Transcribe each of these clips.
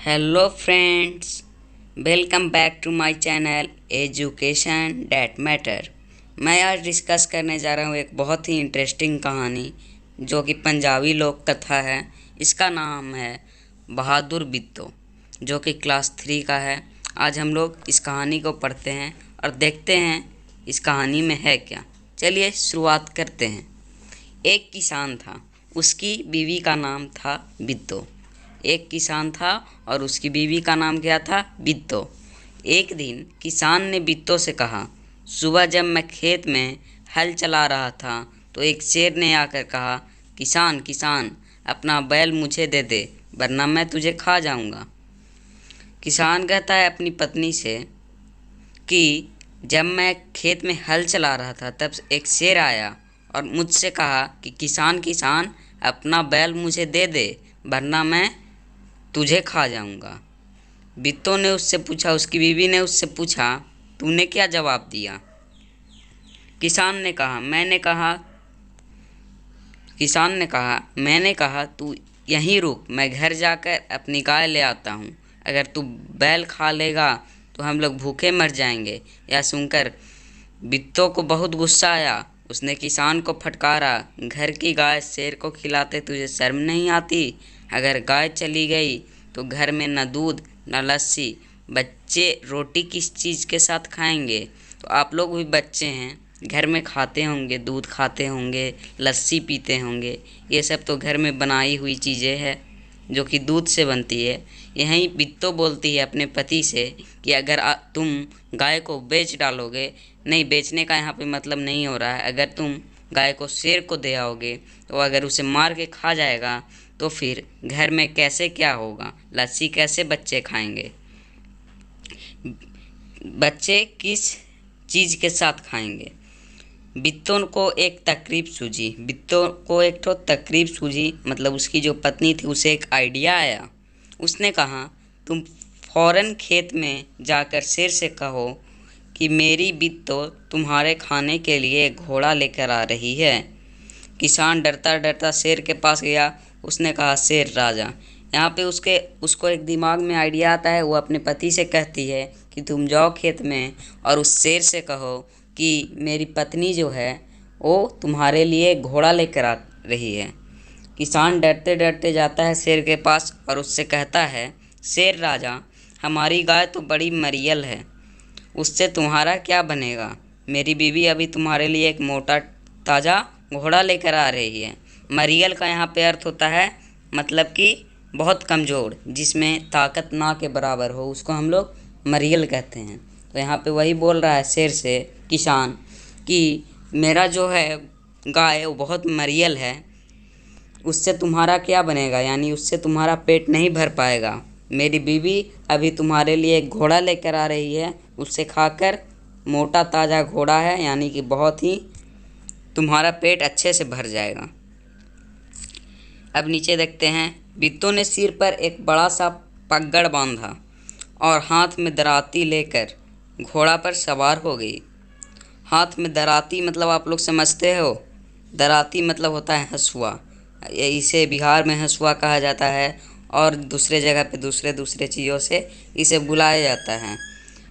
Hello friends, welcome back to my channel education that matter. मैं आज discuss करने जा रहा हूँ एक बहुत ही इंटरेस्टिंग कहानी जो कि पंजाबी लोक कथा है। इसका नाम है बहादुर बित्तो, जो कि क्लास 3 का है। आज हम लोग इस कहानी को पढ़ते हैं और देखते हैं इस कहानी में है क्या। चलिए शुरुआत करते हैं। एक किसान था, उसकी बीवी का नाम था बित्तो। एक किसान था और उसकी बीवी का नाम क्या था? बित्तो। एक दिन किसान ने बित्तो से कहा, सुबह जब मैं खेत में हल चला रहा था तो एक शेर ने आकर कहा, किसान किसान, अपना बैल मुझे दे दे वरना मैं तुझे खा जाऊंगा। किसान कहता है अपनी पत्नी से कि जब मैं खेत में हल चला रहा था तब एक शेर आया और मुझसे कहा कि किसान किसान, अपना बैल मुझे दे दे वरना मैं तुझे खा जाऊंगा। बित्तो ने उससे पूछा, उसकी बीवी ने उससे पूछा, तूने क्या जवाब दिया? मैंने कहा तू यहीं रुक, मैं घर जाकर अपनी गाय ले आता हूँ। अगर तू बैल खा लेगा तो हम लोग भूखे मर जाएंगे। यह सुनकर बित्तो को बहुत गुस्सा आया। उसने किसान को फटकारा, घर की गाय शेर को खिलाते तुझे शर्म नहीं आती? अगर गाय चली गई तो घर में न दूध न लस्सी, बच्चे रोटी किस चीज़ के साथ खाएंगे? तो आप लोग भी बच्चे हैं, घर में खाते होंगे, दूध खाते होंगे, लस्सी पीते होंगे। ये सब तो घर में बनाई हुई चीज़ें हैं जो कि दूध से बनती है। यहीं बित्तो बोलती है अपने पति से कि अगर तुम गाय को बेच डालोगे, नहीं, बेचने का यहाँ पे मतलब नहीं हो रहा है, अगर तुम गाय को शेर को दे आओगे तो अगर उसे मार के खा जाएगा तो फिर घर में कैसे क्या होगा? लस्सी कैसे बच्चे खाएंगे? बच्चे किस चीज़ के साथ खाएंगे? बित्तो को एक तो तकरीब सूझी, मतलब उसकी जो पत्नी थी उसे एक आइडिया आया। उसने कहा, तुम फौरन खेत में जाकर शेर से कहो कि मेरी बित्तो तुम्हारे खाने के लिए एक घोड़ा लेकर आ रही है। किसान डरता डरता शेर के पास गया। उसने कहा, शेर राजा। यहाँ पे उसको एक दिमाग में आइडिया आता है। वो अपने पति से कहती है कि तुम जाओ खेत में और उस शेर से कहो कि मेरी पत्नी जो है वो तुम्हारे लिए घोड़ा लेकर आ रही है। किसान डरते डरते जाता है शेर के पास और उससे कहता है, शेर राजा, हमारी गाय तो बड़ी मरियल है, उससे तुम्हारा क्या बनेगा? मेरी बीवी अभी तुम्हारे लिए एक मोटा ताज़ा घोड़ा लेकर आ रही है। मरियल का यहाँ पे अर्थ होता है मतलब कि बहुत कमज़ोर, जिसमें ताकत ना के बराबर हो, उसको हम लोग मरियल कहते हैं। तो यहाँ पे वही बोल रहा है शेर से किसान कि मेरा जो है गाय वो बहुत मरियल है, उससे तुम्हारा क्या बनेगा, यानी उससे तुम्हारा पेट नहीं भर पाएगा। मेरी बीवी अभी तुम्हारे लिए एक घोड़ा लेकर आ रही है, उससे खाकर मोटा ताज़ा घोड़ा है, यानी कि बहुत ही तुम्हारा पेट अच्छे से भर जाएगा। अब नीचे देखते हैं। बित्तो ने सिर पर एक बड़ा सा पगड़ बांधा और हाथ में दराती लेकर घोड़ा पर सवार हो गई। हाथ में दराती मतलब आप लोग समझते हो, दराती मतलब होता है हँसुआ। इसे बिहार में हँसुआ कहा जाता है और दूसरे जगह पे दूसरे दूसरे चीज़ों से इसे बुलाया जाता है।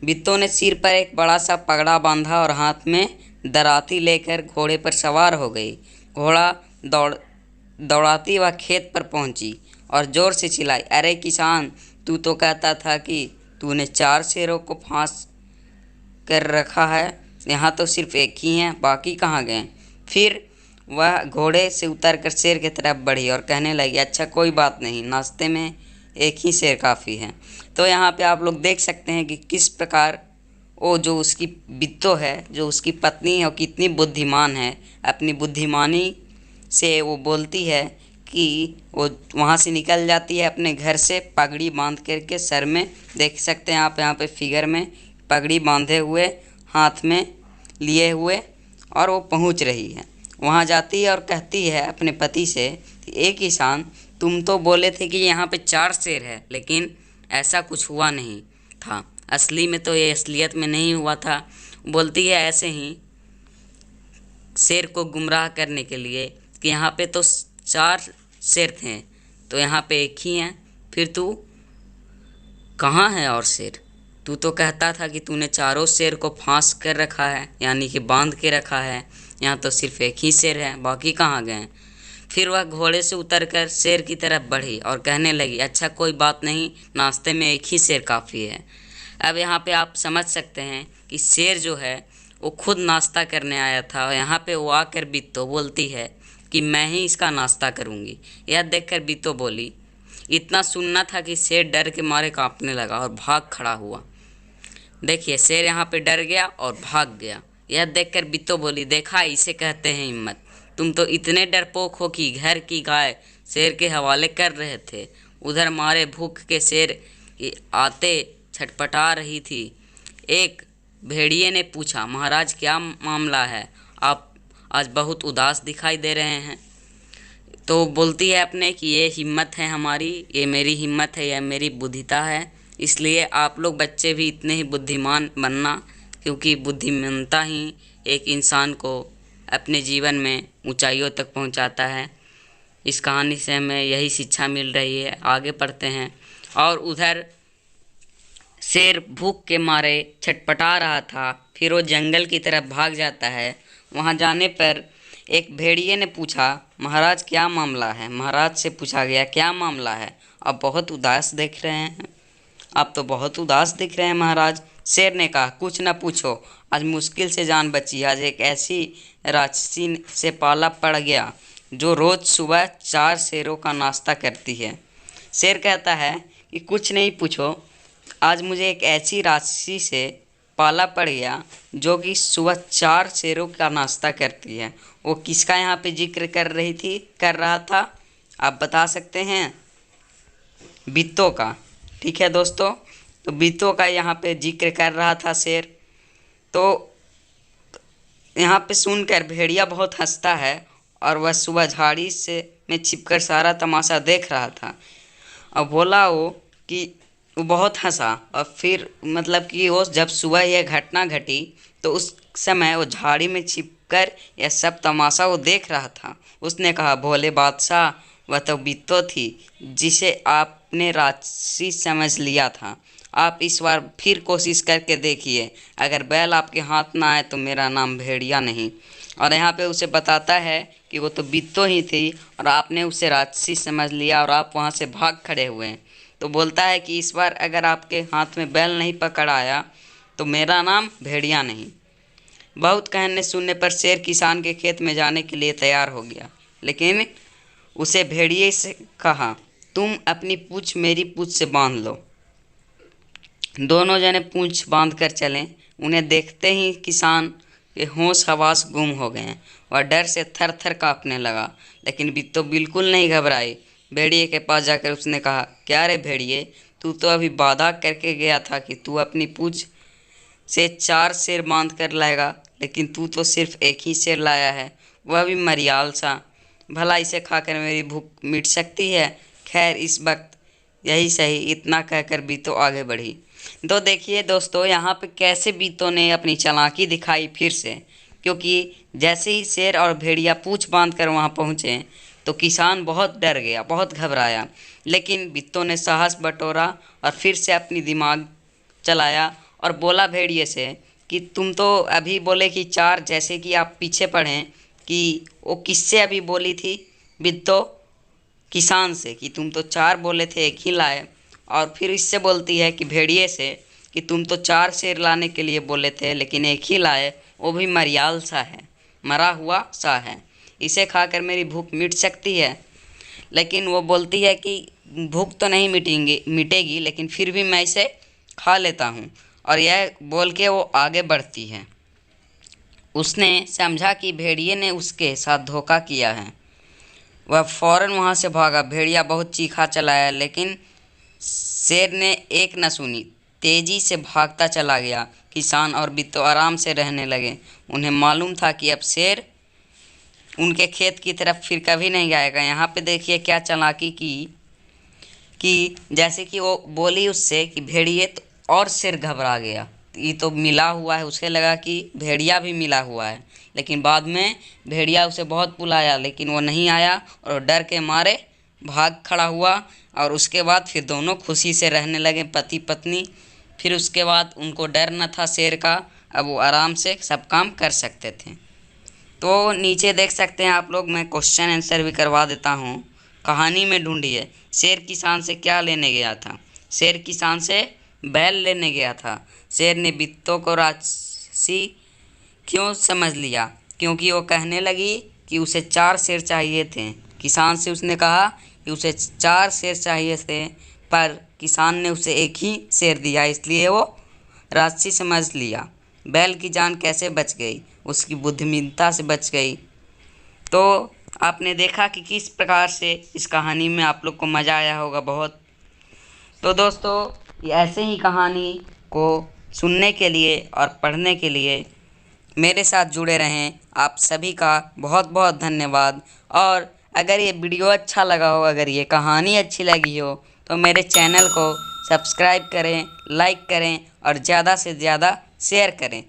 बित्तो ने सिर पर एक बड़ा सा पगड़ा बांधा और हाथ में दराती लेकर घोड़े पर सवार हो गई। घोड़ा दौड़ाती वह खेत पर पहुंची और ज़ोर से चिल्लाई, अरे किसान, तू तो कहता था कि तूने 4 शेरों को फांस कर रखा है, यहाँ तो सिर्फ एक ही है, बाकी कहाँ गए? फिर वह घोड़े से उतरकर शेर की तरफ बढ़ी और कहने लगी, अच्छा कोई बात नहीं, नाश्ते में एक ही शेर काफ़ी है। तो यहाँ पे आप लोग देख सकते हैं कि किस प्रकार वो जो उसकी बित्तो है, जो उसकी पत्नी है, वो कितनी बुद्धिमान है। अपनी बुद्धिमानी से वो बोलती है कि वो वहाँ से निकल जाती है अपने घर से पगड़ी बांध करके सर में, देख सकते हैं आप यहाँ पे फिगर में, पगड़ी बांधे हुए, हाथ में लिए हुए, और वो पहुँच रही है। वहाँ जाती है और कहती है अपने पति से, ए किसान, तुम तो बोले थे कि यहाँ पे 4 शेर है, लेकिन ऐसा कुछ हुआ नहीं था। असली में तो ये असलियत में नहीं हुआ था। बोलती है ऐसे ही शेर को गुमराह करने के लिए कि यहाँ पे तो 4 शेर थे, तो यहाँ पे एक ही हैं। फिर तू कहाँ है और शेर? तू तो कहता था कि तूने चारों शेर को फांस कर रखा है, यानी कि बांध के रखा है। यहाँ तो सिर्फ एक ही शेर है, बाकी कहाँ गए? फिर वह घोड़े से उतरकर शेर की तरफ बढ़ी और कहने लगी, अच्छा कोई बात नहीं, नाश्ते में एक ही शेर काफ़ी है। अब यहाँ पे आप समझ सकते हैं कि शेर जो है वो खुद नाश्ता करने आया था, और यहाँ पे वो आकर बित्तो बोलती है कि मैं ही इसका नाश्ता करूँगी। यह देखकर बित्तो बोली, इतना सुनना था कि शेर डर के मारे कांपने लगा और भाग खड़ा हुआ। देखिए शेर यहाँ पे डर गया और भाग गया। यह देखकर बित्तो बोली, देखा इसे कहते हैं हिम्मत। तुम तो इतने डरपोक हो कि घर की गाय शेर के हवाले कर रहे थे। उधर मारे भूख के शेर आते छटपटा रही थी। एक भेड़िए ने पूछा, महाराज क्या मामला है, आप आज बहुत उदास दिखाई दे रहे हैं। तो बोलती है अपने कि ये हिम्मत है हमारी, ये मेरी हिम्मत है, यह मेरी बुद्धिता है, इसलिए आप लोग बच्चे भी इतने ही बुद्धिमान बनना, क्योंकि बुद्धिमानता ही एक इंसान को अपने जीवन में ऊंचाइयों तक पहुंचाता है। इस कहानी से हमें यही शिक्षा मिल रही है। आगे पढ़ते हैं। और उधर शेर भूख के मारे छटपटा रहा था, फिर वो जंगल की तरफ भाग जाता है। वहाँ जाने पर एक भेड़िए ने पूछा, महाराज क्या मामला है? महाराज से पूछा गया, क्या मामला है? आप बहुत उदास दिख रहे हैं। आप तो बहुत उदास दिख रहे हैं महाराज। शेर ने कहा, कुछ न पूछो, आज मुश्किल से जान बची। आज एक ऐसी राक्षसी से पाला पड़ गया जो रोज़ सुबह 4 शेरों का नाश्ता करती है। शेर कहता है कि कुछ नहीं पूछो, आज मुझे एक ऐसी राक्षसी से पाला पड़ गया जो कि सुबह 4 शेरों का नाश्ता करती है। वो किसका यहाँ पे जिक्र कर रहा था, आप बता सकते हैं? बित्तो का। ठीक है दोस्तों, तो बित्तो का यहाँ पे जिक्र कर रहा था शेर। तो यहाँ पे सुनकर भेड़िया बहुत हंसता है और वह सुबह झाड़ी से में छिपकर सारा तमाशा देख रहा था। अब बोला वो कि वो बहुत हंसा, और फिर मतलब कि वो जब सुबह यह घटना घटी तो उस समय वो झाड़ी में छिपकर यह सब तमाशा वो देख रहा था। उसने कहा, भोले बादशाह, वह तो बित्तो थी जिसे आपने राक्षसी समझ लिया था। आप इस बार फिर कोशिश करके देखिए, अगर बैल आपके हाथ ना आए तो मेरा नाम भेड़िया नहीं। और यहाँ पे उसे बताता है कि वो तो बित्तो ही थी और आपने उसे राक्षसी समझ लिया और आप वहाँ से भाग खड़े हुए हैं। तो बोलता है कि इस बार अगर आपके हाथ में बैल नहीं पकड़ आया तो मेरा नाम भेड़िया नहीं। बहुत कहने सुनने पर शेर किसान के खेत में जाने के लिए तैयार हो गया, लेकिन उसे भेड़िए से कहा, तुम अपनी पूंछ मेरी पूंछ से बांध लो। दोनों जने पूंछ बांध कर चले। उन्हें देखते ही किसान के होश हवास गुम हो गए। वह डर से थर थर काँपने लगा, लेकिन बित्तो बिल्कुल नहीं घबराई। भेड़िए के पास जाकर उसने कहा, क्या रे भेड़िए, तू तो अभी वादा करके गया था कि तू अपनी पूंछ से 4 शेर बांध कर लाएगा, लेकिन तू तो सिर्फ एक ही शेर लाया है, वह भी मरियाल सा। भला इसे खाकर मेरी भूख मिट सकती है? खैर इस वक्त यही सही। इतना कहकर बित्तो आगे बढ़ी। तो देखिए दोस्तों, यहाँ पे कैसे बित्तो ने अपनी चालाकी दिखाई फिर से, क्योंकि जैसे ही शेर और भेड़िया पूंछ बांध कर वहाँ पहुँचे तो किसान बहुत डर गया, बहुत घबराया। लेकिन बित्तो ने साहस बटोरा और फिर से अपनी दिमाग चलाया और बोला भेड़िए से कि तुम तो अभी बोले कि 4, जैसे कि आप पीछे पढ़ें कि वो किससे अभी बोली थी बित्तो? किसान से, कि तुम तो 4 बोले थे, एक ही लाए। और फिर इससे बोलती है कि भेड़िए से कि तुम तो 4 शेर लाने के लिए बोले थे, लेकिन एक ही लाए, वो भी मरियाल सा है, मरा हुआ सा है, इसे खाकर मेरी भूख मिट सकती है। लेकिन वो बोलती है कि भूख तो नहीं मिटेगी, लेकिन फिर भी मैं इसे खा लेता हूँ। और यह बोल के वो आगे बढ़ती है। उसने समझा कि भेड़िए ने उसके साथ धोखा किया है। वह फौरन वहाँ से भागा। भेड़िया बहुत चीखा चलाया, लेकिन शेर ने एक न सुनी, तेजी से भागता चला गया। किसान और बित्तो आराम से रहने लगे। उन्हें मालूम था कि अब शेर उनके खेत की तरफ फिर कभी नहीं आएगा। यहाँ पे देखिए क्या चालाकी की कि जैसे कि वो बोली उससे कि भेड़िए, तो और शेर घबरा गया। ये तो मिला हुआ है, उसे लगा कि भेड़िया भी मिला हुआ है, लेकिन बाद में भेड़िया उसे बहुत बुलाया, लेकिन वो नहीं आया और डर के मारे भाग खड़ा हुआ और उसके बाद फिर दोनों खुशी से रहने लगे पति पत्नी। फिर उसके बाद उनको डर न था शेर का, अब वो आराम से सब काम कर सकते थे। तो नीचे देख सकते हैं आप लोग, मैं क्वेश्चन आंसर भी करवा देता हूँ। कहानी में ढूंढिए, शेर किसान से क्या लेने गया था? शेर किसान से बैल लेने गया था। शेर ने बित्तों को राशि क्यों समझ लिया? क्योंकि वो कहने लगी कि उसे 4 शेर चाहिए थे। किसान से उसने कहा कि उसे 4 शेर चाहिए थे, पर किसान ने उसे एक ही शेर दिया, इसलिए वो राशि समझ लिया। बैल की जान कैसे बच गई? उसकी बुद्धिमत्ता से बच गई। तो आपने देखा कि किस प्रकार से इस कहानी में आप लोग को मज़ा आया होगा बहुत। तो दोस्तों, ये ऐसे ही कहानी को सुनने के लिए और पढ़ने के लिए मेरे साथ जुड़े रहें। आप सभी का बहुत बहुत धन्यवाद। और अगर ये वीडियो अच्छा लगा हो, अगर ये कहानी अच्छी लगी हो, तो मेरे चैनल को सब्सक्राइब करें, लाइक करें और ज़्यादा से ज़्यादा शेयर करें।